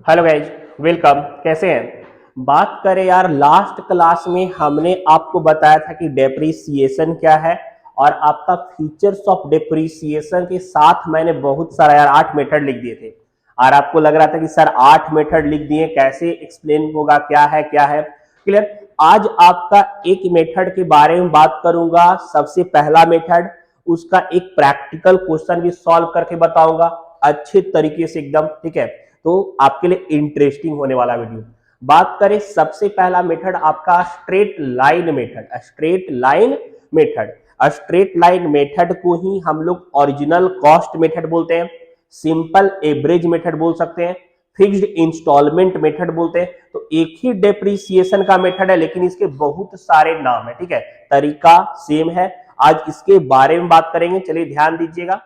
Hello guys, welcome. कैसे हैं? बात करें यार, लास्ट क्लास में हमने आपको बताया था कि डेप्रीसिएशन क्या है और आपका फीचर्स ऑफ डेप्रीसिएशन के साथ मैंने बहुत सारा यार 8 मेथड लिख दिए थे। और आपको लग रहा था कि सर 8 मेथड लिख दिए, कैसे एक्सप्लेन होगा, क्या है क्लियर। आज आपका एक मेथड के बारे में बात करूंगा। सबसे पहला मेथड, उसका एक प्रैक्टिकल क्वेश्चन भी सॉल्व करके बताऊंगा अच्छे तरीके से एकदम, ठीक है। तो आपके लिए इंटरेस्टिंग होने वाला वीडियो। बात करें सबसे पहला मेथड आपका straight line method. Straight line method को ही हम लोग ओरिजिनल कॉस्ट मेथड बोलते हैं, सिंपल एवरेज मेथड बोल सकते हैं, फिक्स्ड इंस्टॉलमेंट मेथड बोलते हैं। तो एक ही डेप्रीसिएशन का मेथड है लेकिन इसके बहुत सारे नाम है, ठीक है। तरीका सेम है। आज इसके बारे में बात करेंगे, चलिए ध्यान दीजिएगा।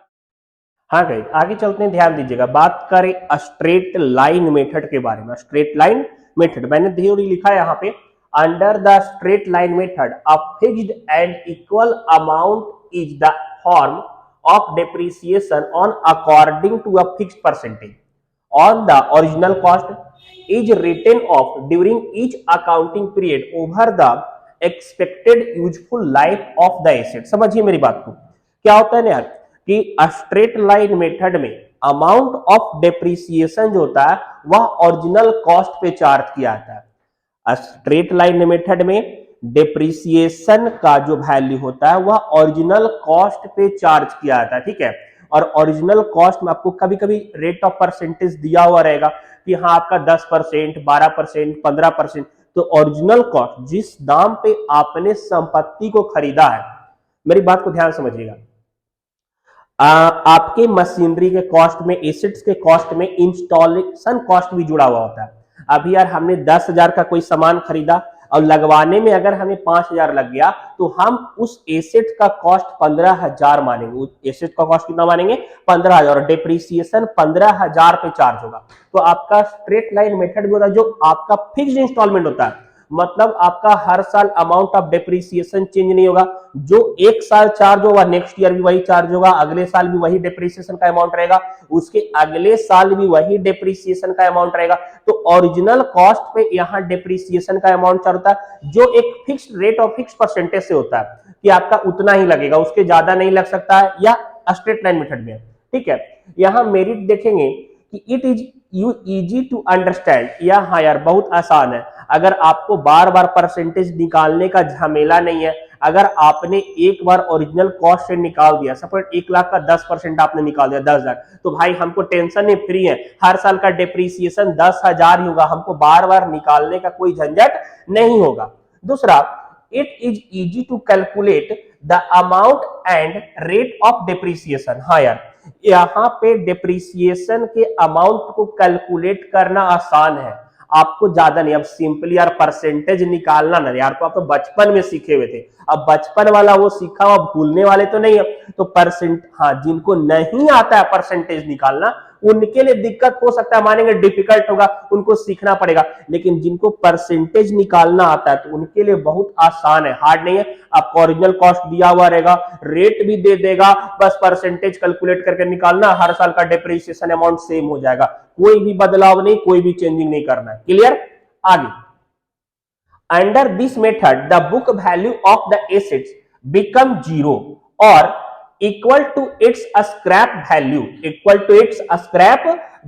हाँ गई, आगे चलते हैं, ध्यान दीजिएगा। बात करें स्ट्रेट लाइन मेथड के बारे में। स्ट्रेट लाइन मेथड मैंने थ्योरी लिखा है यहाँ पे। Under the straight line method a fixed and equal amount is the form of depreciation on according to a fixed percentage on the original cost is written off during each accounting period over the expected useful life of the asset। समझिए मेरी बात को, क्या होता है ना यार कि स्ट्रेट लाइन मेथड में अमाउंट ऑफ डेप्रिसिएशन जो होता है वह ओरिजिनल कॉस्ट पे चार्ज किया जाता है। स्ट्रेट लाइन मेथड में डेप्रिसिएशन का जो वैल्यू होता है वह ओरिजिनल कॉस्ट पे चार्ज किया जाता है, ठीक है। और ओरिजिनल कॉस्ट में आपको कभी कभी रेट ऑफ परसेंटेज दिया हुआ रहेगा कि हाँ आपका 10%, 12%, 15%। तो ओरिजिनल कॉस्ट जिस दाम पे आपने संपत्ति को खरीदा है, मेरी बात को ध्यान समझिएगा। आपके मशीनरी के कॉस्ट में, एसेट्स के कॉस्ट में इंस्टॉलेशन कॉस्ट भी जुड़ा हुआ होता है। अभी यार हमने 10,000 का कोई सामान खरीदा और लगवाने में अगर हमें 5,000 लग गया तो हम उस एसेट का कॉस्ट 15,000 मानेंगे। उस एसेट का कॉस्ट कितना मानेंगे? 15,000। और डेप्रीसिएशन 15,000 पे चार्ज होगा। तो आपका स्ट्रेट लाइन मेथड भी होता है जो आपका फिक्स्ड इंस्टॉलमेंट होता है, मतलब आपका हर साल अमाउंट ऑफ डेप्रिसिएशन चेंज नहीं होगा। जो एक साल चार्ज होगा नेक्स्ट ईयर भी वही चार्ज होगा, अगले साल भी वही डेप्रिसिएशन का अमाउंट रहेगा, उसके अगले साल भी वही डेप्रिसिएशन का अमाउंट रहेगा। तो ओरिजिनल कॉस्ट पे यहाँ डेप्रिसिएशन का अमाउंट चलता है जो एक फिक्स्ड रेट और फिक्स परसेंटेज से होता है कि आपका उतना ही लगेगा, उसके ज्यादा नहीं लग सकता है, या स्ट्रेट लाइन मेथड में, ठीक है। यहाँ मेरिट देखेंगे कि it is you easy to understand, या हाँ यार बहुत आसान है। अगर आपको बार बार परसेंटेज निकालने का झमेला नहीं है, अगर आपने एक बार ओरिजिनल कॉस्ट से निकाल दिया, सपोज 1,00,000 का 10% आपने निकाल दिया 10,000, तो भाई हमको टेंशन नहीं, फ्री है। हर साल का डेप्रीसिएशन 10,000 ही होगा, हमको बार बार निकालने का कोई झंझट नहीं होगा। दूसरा, it is easy to calculate the amount and rate of depreciation. हाँ यार, यहाँ पे डेप्रीसिएशन के अमाउंट को कैलकुलेट करना आसान है, आपको ज्यादा नहीं। अब सिंपली यार परसेंटेज निकालना ना यार, तो आप तो बचपन में सीखे हुए थे। अब बचपन वाला वो सीखा हुआ भूलने वाले तो नहीं है। तो परसेंट, हाँ जिनको नहीं आता है परसेंटेज निकालना उनके लिए दिक्कत हो सकता है, मानेंगे डिफिकल्ट होगा, उनको सीखना पड़ेगा। लेकिन जिनको परसेंटेज निकालना आता है तो उनके लिए बहुत आसान है, हार्ड नहीं है। आपको ओरिजिनल कॉस्ट दिया हुआ रहेगा, रेट भी दे देगा, बस परसेंटेज कैलकुलेट करके निकालना, हर साल का डेप्रिसिएशन अमाउंट सेम हो जाएगा, कोई भी बदलाव नहीं, कोई भी चेंजिंग नहीं करना है। क्लियर? आगे, under this method the book value of the assets become zero और equal to its scrap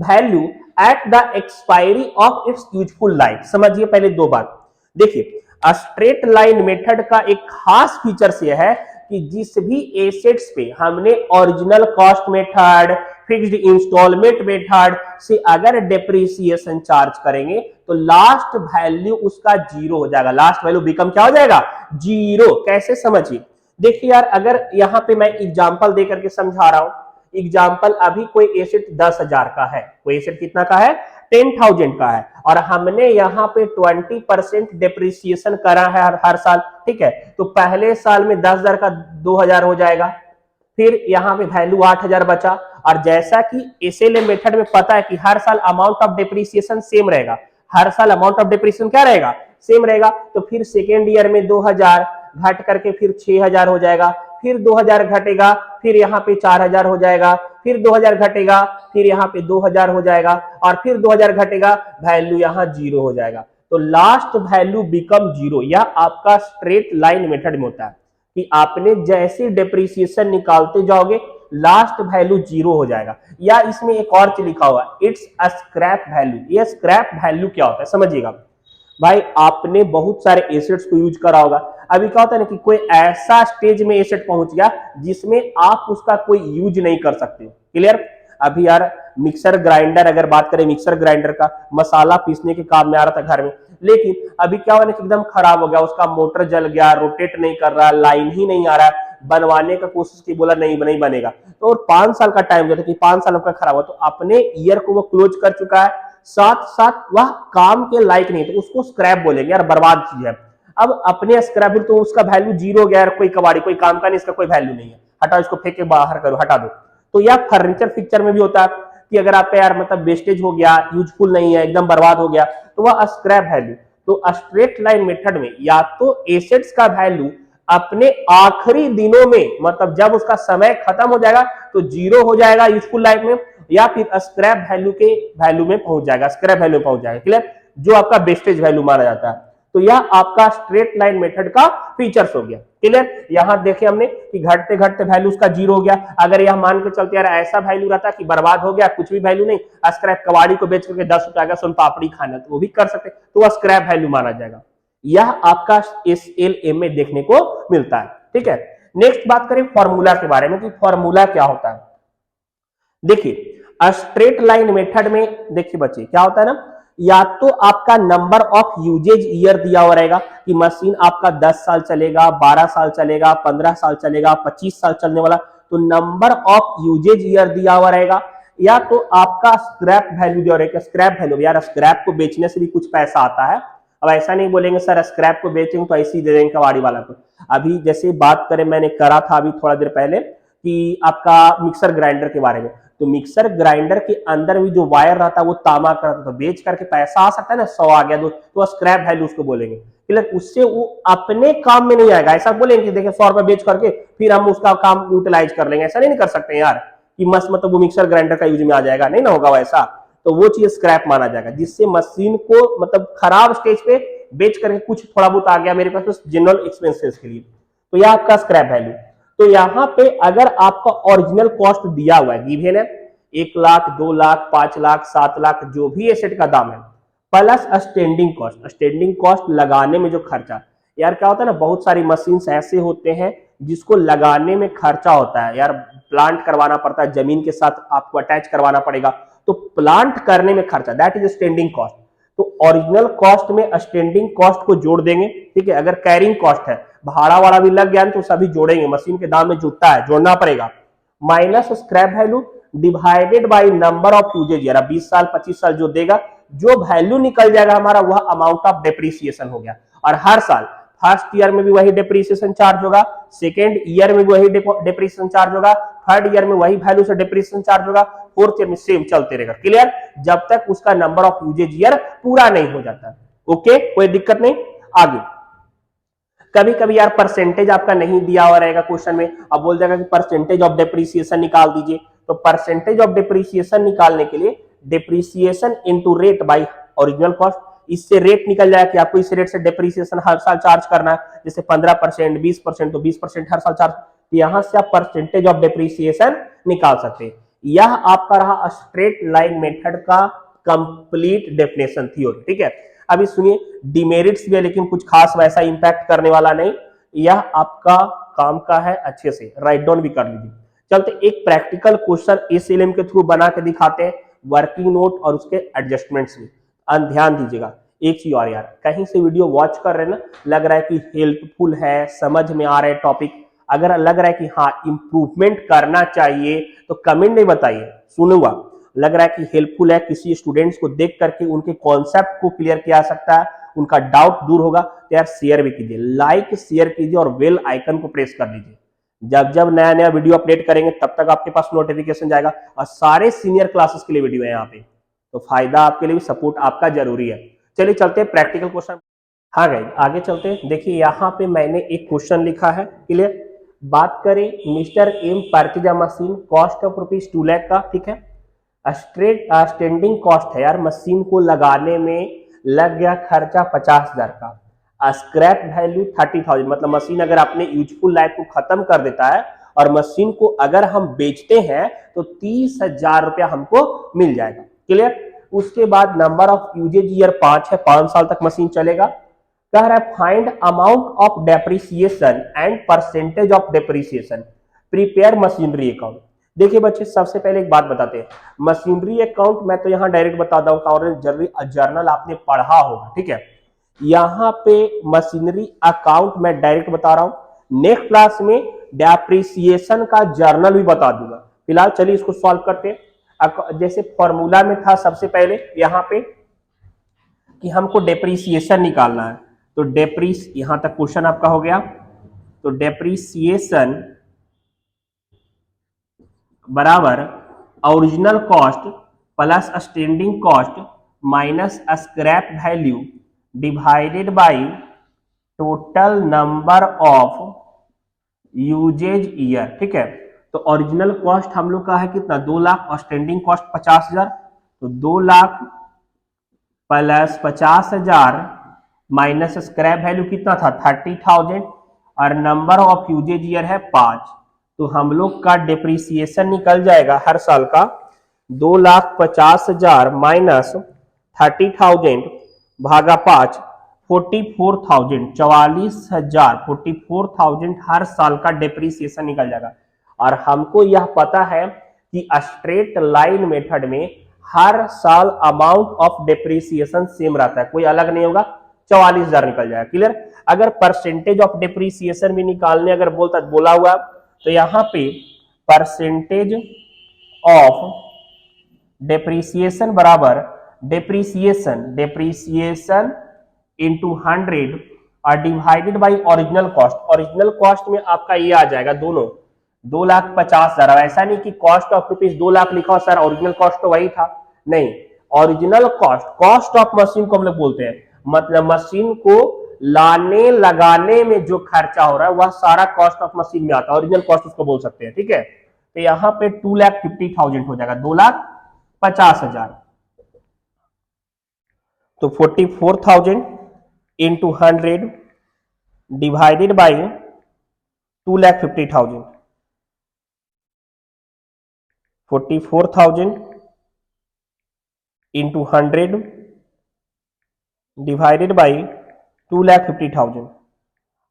value, at the expiry of its useful life. समझिए पहले दो बात। देखिए, स्ट्रेट लाइन मेथड का एक खास फीचर्स यह है कि जिस भी एसेट्स पे हमने original cost method, fixed instalment method से अगर डेप्रिसिएशन चार्ज करेंगे तो लास्ट वैल्यू उसका जीरो हो जाएगा। लास्ट वैल्यू बिकम क्या हो जाएगा? जीरो। कैसे? समझिए। देखिए यार, अगर यहां पे मैं एग्जांपल देकर के समझा रहा हूं। एग्जाम्पल, अभी कोई एसेट 10,000 का है, कोई एसेट कितना का है? 10,000 का है, और हमने यहाँ पे 20% डेप्रिसिएशन करा है हर साल, ठीक है। तो पहले साल में 10,000 का 2,000 हो जाएगा, फिर यहाँ पे वैल्यू 8,000 बचा। और जैसा कि एसएलएम मेथड में पता है कि हर साल अमाउंट ऑफ डेप्रिसिएशन सेम रहेगा, हर साल अमाउंट ऑफ डेप्रिसिएशन क्या रहेगा? सेम रहेगा। तो फिर सेकेंड ईयर में 2,000 घट करके फिर 6,000 हो जाएगा, फिर 2,000 घटेगा, फिर यहाँ पे 4000 हो जाएगा, फिर 2000 घटेगा, फिर यहाँ पे 2000 हो जाएगा और फिर 2000 घटेगा, वैल्यू यहाँ 0 हो जाएगा। तो लास्ट वैल्यू बिकम 0। यह आपका स्ट्रेट लाइन मेथड में होता है कि आपने जैसे डेप्रिसिएशन निकालते जाओगे लास्ट वैल्यू 0 हो जाएगा। या इसमें एक और चीज लिखा हुआ इट्स अ स्क्रैप वैल्यू। ये स्क्रैप वैल्यू क्या होता है समझिएगा भाई। आपने बहुत सारे एसेट्स को यूज करा होगा। अभी क्या होता है ना कि कोई ऐसा स्टेज में एसेट पहुंच गया जिसमें आप उसका कोई यूज नहीं कर सकते। क्लियर। अभी यार मिक्सर ग्राइंडर, अगर बात करें मिक्सर ग्राइंडर का, मसाला पीसने के काम में आ रहा था घर में, लेकिन अभी क्या हुआ ना कि एकदम खराब हो गया, उसका मोटर जल गया, रोटेट नहीं कर रहा, लाइन ही नहीं आ रहा है, बनवाने का कोशिश की, बोला नहीं नहीं बनेगा। तो और 5 साल का टाइम जो था कि 5 साल का खराब हुआ, तो अपने ईयर को वो क्लोज कर चुका है, साथ साथ वह काम के लायक नहीं, तो उसको स्क्रैप बोलेंगे यार, बर्बाद चीज है। अब अपने स्क्रैप तो उसका वैल्यू 0 हो गया यार, कोई कबाड़ी कोई काम का नहीं, इसका कोई वैल्यू नहीं है, हटाओ इसको, फेंक के बाहर करो, हटा दो। तो यह फर्नीचर फिक्चर में भी होता है कि अगर आपका यार मतलब वेस्टेज हो गया, यूजफुल नहीं है, एकदम बर्बाद हो गया, तो वह स्क्रैप वैल्यू। तो स्ट्रेट लाइन मेथड में या तो एसेट्स का वैल्यू अपने आखिरी दिनों में, मतलब जब उसका समय खत्म हो जाएगा तो 0 हो जाएगा यूजफुल लाइफ में, या फिर स्क्रैप वैल्यू के वैल्यू में पहुंच जाएगा, स्क्रैप वैल्यू में पहुंच जाएगा। क्लियर। जो आपका वेस्टेज वैल्यू माना जाता है। तो यह आपका स्ट्रेट लाइन मेथड का फीचर्स हो गया। क्लियर। यहां देखे हमने कि घटते घटते वैल्यू उसका 0 हो गया। अगर यह मान के चलते यार ऐसा वैल्यू रहता कि बर्बाद हो गया, कुछ भी वैल्यू नहीं, स्क्रैप कबाड़ी को बेच करके 10 रुपए का सोन पापड़ी खाना, तो वो भी कर सकते, तो वह स्क्रैप वैल्यू माना जाएगा। यह आपका SLM में देखने को मिलता है। ठीक है। नेक्स्ट बात करें फॉर्मूला के बारे में कि फॉर्मूला क्या होता है। देखिए स्ट्रेट लाइन मेथड में देखिए बच्चे क्या होता है ना, या तो आपका नंबर ऑफ यूजेज ईयर दिया हुआ रहेगा कि मशीन आपका 10 साल चलेगा, 12 साल चलेगा, 15 साल चलेगा, 25 साल चलने वाला, तो नंबर ऑफ यूजेज ईयर दिया हुआ रहेगा। या तो आपका स्क्रैप वैल्यू दिया रहेगा। स्क्रैप वैल्यू यार, स्क्रैप को बेचने से भी कुछ पैसा आता है। अब ऐसा नहीं बोलेंगे सर स्क्रैप को बेचेंगे तो ऐसे ही दे देंगे कबाड़ी वाला को। अभी जैसे बात करें, मैंने करा था अभी थोड़ा देर पहले कि आपका मिक्सर ग्राइंडर के बारे में, तो मिक्सर ग्राइंडर के अंदर भी जो वायर रहता है वो तांबा का रहता है, तो बेच करके पैसा आ सकता है ना, 100 आ गया तो स्क्रैप वैल्यू उसको बोलेंगे। क्लियर। उससे वो अपने काम में नहीं आएगा। ऐसा बोलेंगे कि देखिए 100 रुपए बेच करके फिर हम उसका काम यूटिलाइज कर लेंगे, ऐसा नहीं कर सकते यार कि मस्त मतलब वो मिक्सर ग्राइंडर का यूज में आ जाएगा, नहीं ना होगा वैसा। तो वो चीज स्क्रैप माना जाएगा, जिससे मशीन को मतलब खराब स्टेज पे बेच करके कुछ थोड़ा बहुत आ गया मेरे पास जनरल एक्सपेंसेस के लिए, तो यह आपका स्क्रैप वैल्यू। तो यहाँ पे अगर आपका ओरिजिनल कॉस्ट दिया हुआ है, गिवन है 1 लाख, 2 लाख, 5 लाख, 7 लाख, जो भी एसेट का दाम है, plus standing cost, standing cost लगाने में जो खर्चा, यार क्या होता है ना, बहुत सारी मशीन ऐसे होते हैं जिसको लगाने में खर्चा होता है यार, प्लांट करवाना पड़ता है, जमीन के साथ आपको अटैच करवाना पड़ेगा, तो प्लांट करने में खर्चा, दैट इज स्टैंडिंग कॉस्ट। तो ओरिजिनल कॉस्ट में स्टैंडिंग कॉस्ट को जोड़ देंगे। ठीक है। अगर कैरिंग कॉस्ट है, भाड़ा वाड़ा भी लग गया तो सभी जोड़ेंगे, मशीन के दाम में जुटता है, जोड़ना पड़ेगा, minus scrap value divided by number of uses. यार 20 साल 25 साल जो देगा, जो वैल्यू निकल जाएगा हमारा, वह अमाउंट ऑफ डेप्रिसिएशन हो गया। और हर साल फर्स्ट ईयर में भी वही डेप्रिसिएशन चार्ज होगा, सेकेंड ईयर में भी वही डेप्रिसिएशन चार्ज होगा, थर्ड ईयर में वही वैल्यू से डेप्रिसिएशन चार्ज होगा, फोर्थ ईयर में सेम चलते रहेगा। क्लियर। जब तक उसका नंबर ऑफ यूजेज ईयर पूरा नहीं हो जाता। ओके, कोई दिक्कत नहीं। आगे कभी कभी यार परसेंटेज आपका नहीं दिया हुआ रहेगा क्वेश्चन में, अब बोल जाएगा कि परसेंटेज ऑफ डेप्रिसिएशन निकाल दीजिए। तो परसेंटेज ऑफ डेप्रिसिएशन निकालने के लिए depreciation into rate by original cost, इससे रेट निकल जाएगा कि आपको इस रेट से डेप्रिसिएशन हर साल चार्ज करना है, जैसे 15%, 20%, तो 20% हर साल चार्ज, तो यहां से आप परसेंटेज ऑफ डेप्रिसिएशन निकाल सकते हैं। यह आपका रहा स्ट्रेट लाइन मेथड का कंप्लीट डेफिनेशन थ्योरी। ठीक है। अभी सुनिए, डिमेरिट्स भी है लेकिन कुछ खास वैसा इंपैक्ट करने वाला नहीं, यह आपका काम का है, अच्छे से राइट डाउन भी कर लीजिए। चलते एक प्रैक्टिकल क्वेश्चन SLM के थ्रू बना के दिखाते हैं, वर्किंग नोट और उसके एडजस्टमेंट्स में ध्यान दीजिएगा। एक चीज और यार, कहीं से वीडियो वॉच कर रहे हैं ना, लग रहा है कि हेल्पफुल है, समझ में आ रहा है टॉपिक, अगर लग रहा है कि हाँ इंप्रूवमेंट करना चाहिए तो कमेंट में बताइए, सुनूंगा। लग रहा है कि हेल्पफुल है, किसी स्टूडेंट्स को देख करके उनके कॉन्सेप्ट को क्लियर किया जा सकता है, उनका डाउट दूर होगा, तो यार शेयर भी कीजिए, लाइक शेयर कीजिए और बेल आइकन को प्रेस कर लीजिए। जब जब नया नया वीडियो अपडेट करेंगे तब तक आपके पास नोटिफिकेशन जाएगा, और सारे सीनियर क्लासेस के लिए वीडियो है यहाँ पे, तो फायदा आपके लिए, सपोर्ट आपका जरूरी है। चलिए चलते हैं प्रैक्टिकल क्वेश्चन। हाँ गाइस आगे चलते हैं। देखिए यहाँ पे मैंने एक क्वेश्चन लिखा है, क्लियर। बात करें mister M purchase a machine, cost of ₹2 lakh का, ठीक है। स्टैंडिंग कॉस्ट है यार, मशीन को लगाने में लग गया खर्चा 50,000 का। स्क्रैप वैल्यू 30,000, मतलब मशीन अगर अपने यूजफुल लाइफ को खत्म कर देता है और मशीन को अगर हम बेचते हैं तो 30,000 रुपया हमको मिल जाएगा। क्लियर। उसके बाद नंबर ऑफ यूजेज ईयर 5 है, 5 साल तक मशीन चलेगा। कह रहा है find amount of depreciation and percentage of depreciation, prepare machinery account. देखिए बच्चे, सबसे पहले एक बात बताते हैं, मशीनरी अकाउंट मैं तो यहां डायरेक्ट बताता हूं और जर्नल आपने पढ़ा होगा, ठीक है। यहां पे मशीनरी अकाउंट मैं डायरेक्ट बता रहा हूं, नेक्स्ट क्लास में डेप्रिसिएशन का जर्नल भी बता दूंगा। फिलहाल चलिए इसको सॉल्व करते हैं। जैसे फॉर्मूला में था सबसे पहले यहां पे कि हमको डेप्रिसिएशन निकालना है, तो यहां तक क्वेश्चन आपका हो गया। तो डेप्रिसिएशन बराबर original cost plus standing cost minus scrap value divided by total number of uses year, ठीक है। तो ओरिजिनल कॉस्ट हम लोग का है कितना, 2 लाख, और स्टैंडिंग कॉस्ट 50,000, तो 2 lakh plus 50,000 minus scrap value कितना था 30,000, और नंबर ऑफ यूजेज ईयर है 5। तो हम लोग का डिप्रिसिएशन निकल जाएगा हर साल का 2,50,000 माइनस 30,000 भागा 5, 44,000, 44,000 हर साल का डिप्रिसिएशन निकल जाएगा। और हमको यह पता है कि स्ट्रेट लाइन मेथड में हर साल अमाउंट ऑफ डिप्रिसिएशन सेम रहता है, कोई अलग नहीं होगा, 44,000 निकल जाएगा। क्लियर। अगर परसेंटेज ऑफ डिप्रिसिएशन भी निकालने अगर बोला हुआ तो यहां पे परसेंटेज ऑफ डिप्रिसिएशन बराबर डिप्रिसिएशन इंटू 100 और divided by original cost. Original cost में आपका ये आ जाएगा दोनों 2,50,000। ऐसा नहीं कि कॉस्ट ऑफ ₹2 लाख लिखा सर, ओरिजिनल कॉस्ट तो वही था, नहीं। ओरिजिनल कॉस्ट ऑफ मशीन को हम लोग बोलते हैं, मतलब मशीन को लाने लगाने में जो खर्चा हो रहा है वह सारा कॉस्ट ऑफ मशीन में आता है, ओरिजिनल कॉस्ट उसको बोल सकते हैं, ठीक है। तो यहां पे 2,50,000 हो जाएगा, 2,50,000। तो 44,000 into 100 divided by 2,50,000, 44,000 into 100 divided by 2,50,000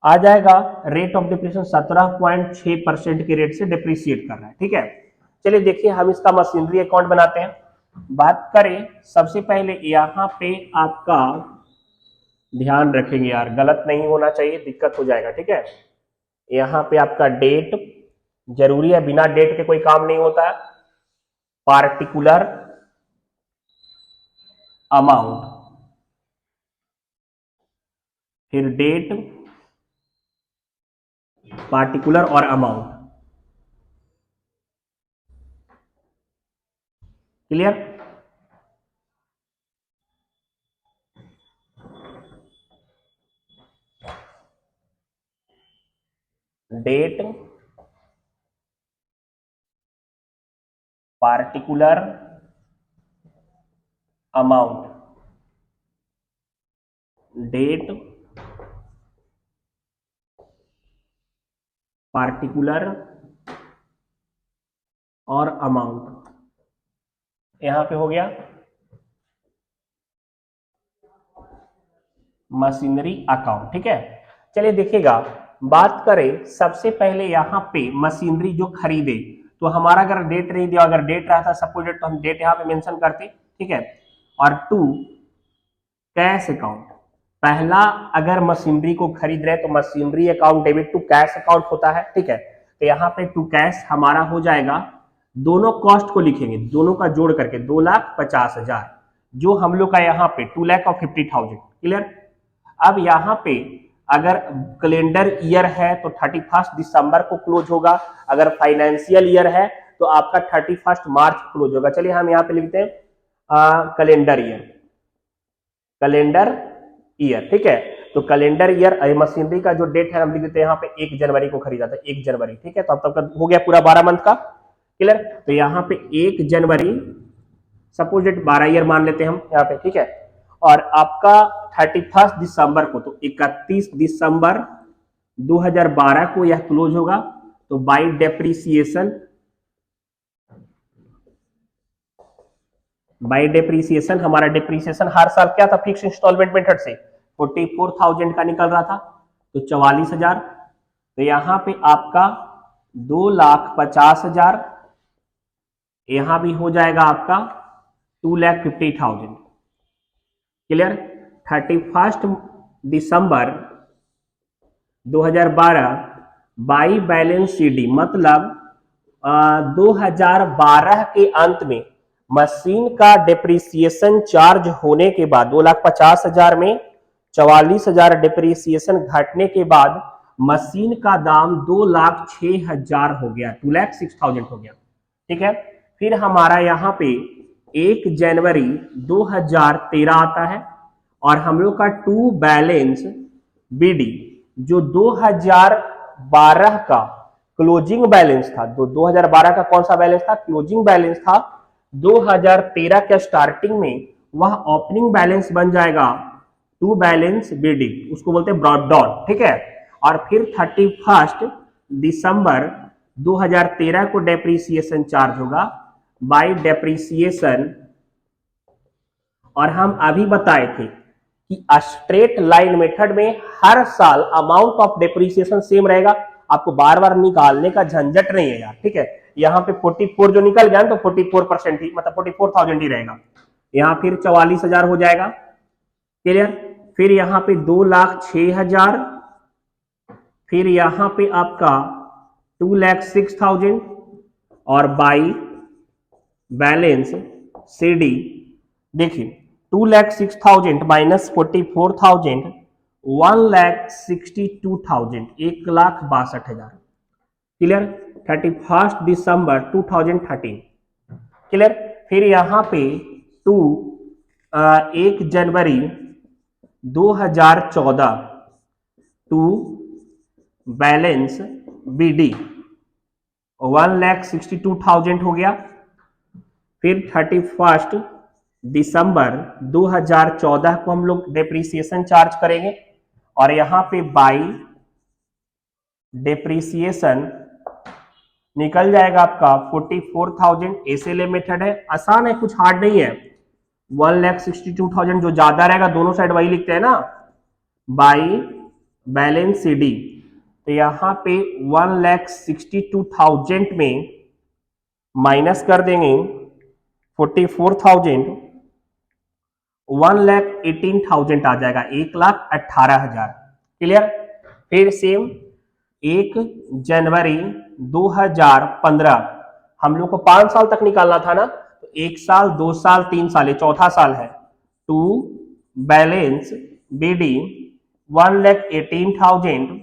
आ जाएगा। रेट ऑफ डिप्रिसिएशन 17.6% के रेट से डिप्रिशिएट कर रहा है, ठीक है। चलिए देखिए हम इसका मशीनरी अकाउंट बनाते हैं। बात करें सबसे पहले यहां पे आपका ध्यान रखेंगे यार, गलत नहीं होना चाहिए, दिक्कत हो जाएगा, ठीक है। यहां पे आपका डेट जरूरी है, बिना डेट के कोई काम नहीं होता है। पार्टिकुलर अमाउंट, फिर डेट, पार्टिकुलर और amount. Clear. Date, particular, amount. Date, particular और अमाउंट, यहां पे हो गया मशीनरी अकाउंट, ठीक है। चलिए देखिएगा, बात करें सबसे पहले यहां पे मशीनरी जो खरीदे, तो हमारा अगर डेट नहीं दिया, अगर डेट रहा था सपोज डेट, तो हम डेट यहां पे मेंशन करते, ठीक है। और 2 कैश अकाउंट, पहला अगर मशीनरी को खरीद रहे तो machinery account debit to cash account होता है, ठीक है। तो यहाँ पे टू कैश हमारा हो जाएगा, दोनों कॉस्ट को लिखेंगे, दोनों का जोड़ करके 2,50,000, जो हम लोग का यहाँ पे 2,50,000। क्लियर। अब यहाँ पे अगर कैलेंडर ईयर है तो 31 दिसंबर को क्लोज होगा, अगर फाइनेंशियल ईयर है तो आपका 31 मार्च क्लोज होगा। चलिए हम यहाँ पे लिखते हैं कैलेंडर ईयर, कैलेंडर ईयर, ठीक है। तो कैलेंडर ईयर मशीनरी का जो डेट है हम लिख देते हैं यहाँ पे 1 जनवरी को खरीदा था, 1 जनवरी, ठीक है। तो अब तक हो गया पूरा 12 मंथ का, क्लियर। तो यहाँ पे 1 जनवरी, सपोज डेट 12 ईयर मान लेते हैं हम यहाँ पे, ठीक है। और आपका 31 दिसंबर को, तो 31 दिसंबर 2012 को यह क्लोज होगा। तो बाई डेप्रीसिएशन, बाई डेप्रीसिएशन, हमारा डेप्रीसिएशन हर साल क्या था, फिक्स इंस्टॉलमेंट मेथड से 44,000 का निकल रहा था, तो 44,000। तो यहां पे आपका 2,50,000, यहां भी हो जाएगा आपका 2,50,000, clear. 31 December 2012 by balance CD, मतलब 2012 के अंत में मशीन का डेप्रीसिएशन चार्ज होने के बाद 2,50,000 में 44,000 डेप्रीसिएशन घटने के बाद मशीन का दाम 2,06,000 हो गया, 2,06,000 हो गया, ठीक है। फिर हमारा यहाँ पे 1 जनवरी 2013 आता है और हम लोग का टू बैलेंस बीडी जो 2012 का क्लोजिंग बैलेंस था, 2012 का कौन सा बैलेंस था, क्लोजिंग बैलेंस था, 2013 के स्टार्टिंग में वह ओपनिंग बैलेंस बन जाएगा टू बैलेंस बीडी, उसको बोलते हैं ब्रॉड डाउन, ठीक है। और फिर 31 दिसंबर 2013 को डेप्रीसिएशन चार्ज होगा बाय डेप्रीसिएशन। और हम अभी बताए थे कि स्ट्रेट लाइन मेथड में हर साल अमाउंट ऑफ डेप्रीसिएशन सेम रहेगा, आपको बार बार निकालने का झंझट नहीं है यार, ठीक है। यहाँ पे 44 जो निकल गया तो 44% ही, मतलब 44,000 ही रहेगा। यहाँ फिर 44,000 हो जाएगा, क्लियर। फिर यहाँ पे 2,06,000, फिर यहाँ पे आपका 2,06,000 और बाई बैलेंस सीडी देखिए 2,06,000 माइनस 44,000 1,62,000, 1,62,000, क्लियर। 31 दिसंबर 2013, क्लियर। फिर यहां पे 1 जनवरी 2014 टू बैलेंस बीडी 1,62,000 हो गया। फिर 31 दिसंबर 2014 को हम लोग डेप्रीसिएशन चार्ज करेंगे और यहां पे बाई डेप्रीसिएशन निकल जाएगा आपका 44,000। एसएलए मेथड है, आसान है, कुछ हार्ड नहीं है। 1,62,000 जो ज्यादा रहेगा दोनों साइड वही लिखते हैं ना, बाई बैलेंस सीडी। तो यहां पे 1,62,000 में माइनस कर देंगे 44,000, 1,18,000 आ जाएगा, 1,18,000, क्लियर। फिर सेम 1 जनवरी 2015, हम लोग को 5 साल तक निकालना था ना, तो 1 साल 2 साल 3 साल, ये चौथा साल है। टू बैलेंस बीडी 1,18,000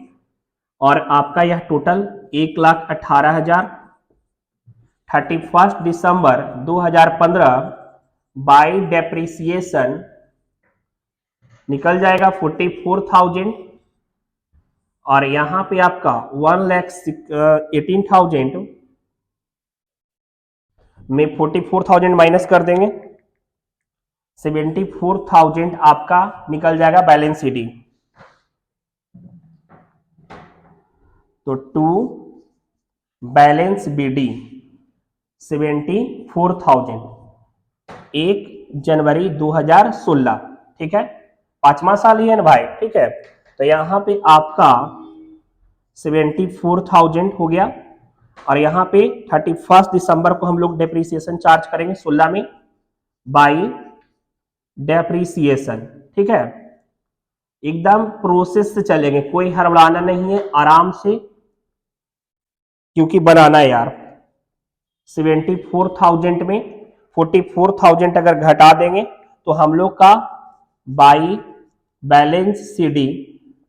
और आपका यह टोटल 1,18,000। 31 दिसंबर 2015 बाई डेप्रीसिएशन निकल जाएगा 44,000 और यहां पे आपका 1,18,000 में 44,000 माइनस कर देंगे, 74,000 आपका निकल जाएगा बैलेंस सीडी। तो टू बैलेंस बीडी 74,000 1 जनवरी 2016, ठीक है, 5वां साल ही है ना भाई, ठीक है। तो यहां पे आपका 74,000 हो गया और यहां पे 31 दिसंबर को हम लोग डेप्रीसिएशन चार्ज करेंगे 16 में बाई डेप्रीसिएशन, ठीक है। एकदम प्रोसेस से चलेंगे, कोई हड़बड़ाना नहीं है, आराम से, क्योंकि बनाना है यार। 74,000 में 44,000 अगर घटा देंगे तो हम लोग का बाई बैलेंस सीडी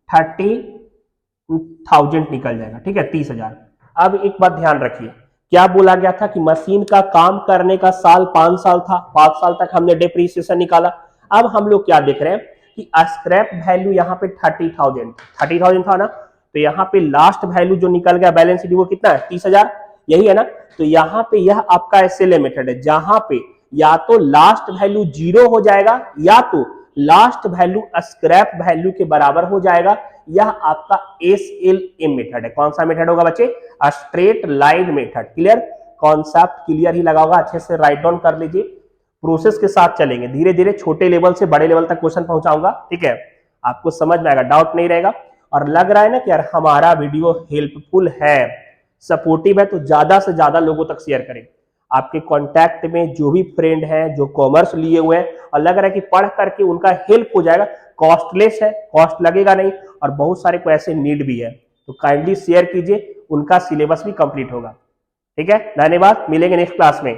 30,000 निकल जाएगा, ठीक है, 30,000। अब एक बात ध्यान रखिए, क्या बोला गया था कि मशीन का काम करने का साल 5 साल था, 5 साल तक हमने डेप्रीसिएशन निकाला। अब हम लोग क्या देख रहे हैं कि स्क्रैप वैल्यू यहाँ पे 30,000 था ना, तो यहाँ पे लास्ट वैल्यू जो निकल गया बैलेंस शीट वो कितना है 30,000, यही है ना। तो यहाँ पे यह आपका एसएलए मेथड है जहां पे या तो लास्ट वैल्यू 0 हो जाएगा या तो लास्ट वैल्यू स्क्रैप वैल्यू के बराबर हो जाएगा। यह आपका एसएलएम मेथड है। कौन सा मेथड होगा बच्चे? Straight line method. Clear? Concept clear ही लगा होगा, अच्छे से राइट डाउन कर लीजिए। प्रोसेस के साथ चलेंगे, धीरे धीरे छोटे लेवल से बड़े लेवल तक क्वेश्चन पहुंचाऊंगा, ठीक है? आपको समझ में आएगा, डाउट नहीं रहेगा। और लग रहा है ना कि यार हमारा वीडियो हेल्पफुल है, सपोर्टिव है, तो ज्यादा से ज्यादा लोगों तक शेयर करें। आपके कांटेक्ट में जो भी फ्रेंड हैं जो कॉमर्स लिए हुए हैं और लग रहा है कि पढ़ करके उनका हेल्प हो जाएगा, कॉस्टलेस है, कॉस्ट लगेगा नहीं, और बहुत सारे को ऐसे नीड भी है, तो काइंडली शेयर कीजिए, उनका सिलेबस भी कंप्लीट होगा। ठीक है, धन्यवाद, मिलेंगे नेक्स्ट क्लास में।